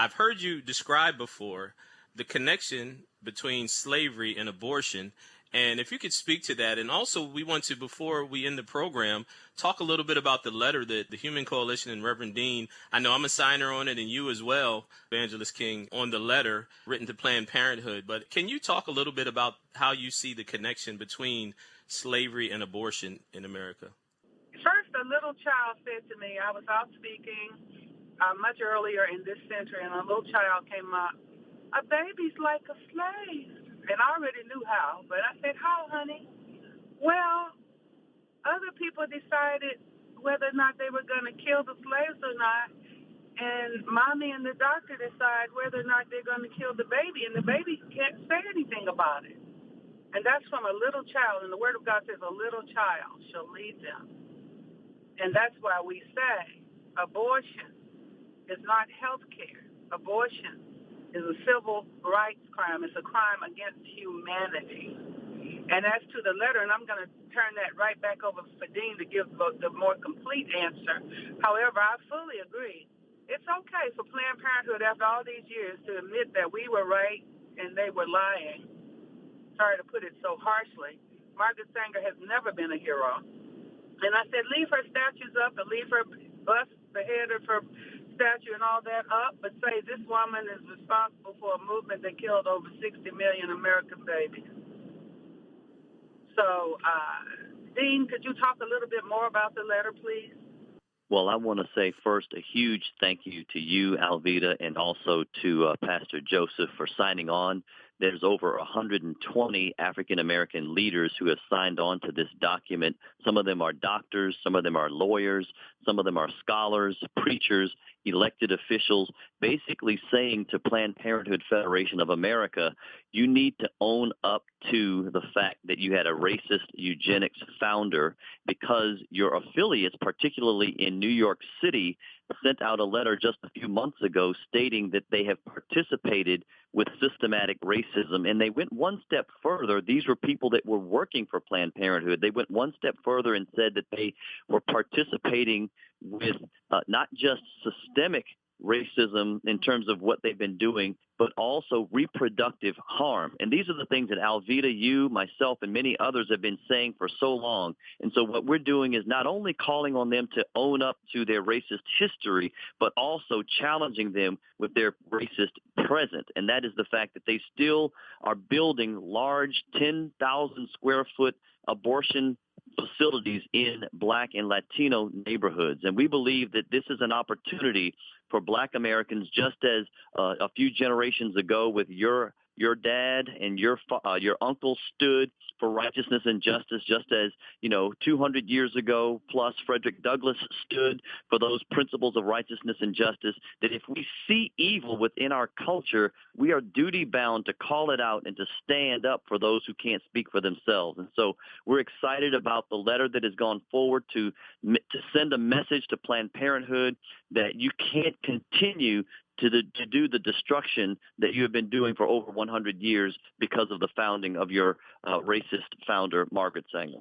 I've heard you describe before the connection between slavery and abortion. And if you could speak to that. And also, we want to, before we end the program, talk a little bit about the letter that the Human Coalition and Reverend Dean, I know I'm a signer on it and you as well, Evangelist King, on the letter written to Planned Parenthood. But can you talk a little bit about how you see the connection between slavery and abortion in America? First, a little child said to me, I was out speaking much earlier in this century, and a little child came up, "A baby's like a slave." And I already knew how, but I said, "How, honey?" "Well, other people decided whether or not they were going to kill the slaves or not, and mommy and the doctor decide whether or not they're going to kill the baby, and the baby can't say anything about it." And that's from a little child, and the Word of God says a little child shall lead them. And that's why we say abortion is not health care. Abortion is a civil rights crime. It's a crime against humanity. And as to the letter, and I'm going to turn that right back over for Dean to give the more complete answer. However, I fully agree. It's okay for Planned Parenthood after all these years to admit that we were right and they were lying. Sorry to put it so harshly. Margaret Sanger has never been a hero. And I said, leave her statues up and leave her bust, the head of her statue and all that up, but say this woman is responsible for a movement that killed over 60 million American babies. So, Dean, could you talk a little bit more about the letter, please? Well, I want to say first a huge thank you to you, Alveda, and also to Pastor Joseph for signing on. There's over 120 African-American leaders who have signed on to this document. Some of them are doctors, some of them are lawyers, some of them are scholars, preachers, elected officials, basically saying to Planned Parenthood Federation of America, you need to own up to the fact that you had a racist eugenics founder because your affiliates, particularly in New York City, sent out a letter just a few months ago stating that they have participated with systematic racism. And they went one step further. These were people that were working for Planned Parenthood. They went one step further and said that they were participating with not just systemic racism in terms of what they've been doing, but also reproductive harm. And these are the things that Alveda, you, myself, and many others have been saying for so long. And so what we're doing is not only calling on them to own up to their racist history, but also challenging them with their racist present. And that is the fact that they still are building large 10,000 square foot abortion facilities in Black and Latino neighborhoods. And we believe that this is an opportunity for Black Americans, just as a few generations ago with your dad and your uncle stood for righteousness and justice, just as, 200 years ago plus Frederick Douglass stood for those principles of righteousness and justice, that if we see evil within our culture, we are duty bound to call it out and to stand up for those who can't speak for themselves. And so we're excited about the letter that has gone forward to send a message to Planned Parenthood that you can't continue to do the destruction that you have been doing for over 100 years because of the founding of your racist founder, Margaret Sanger.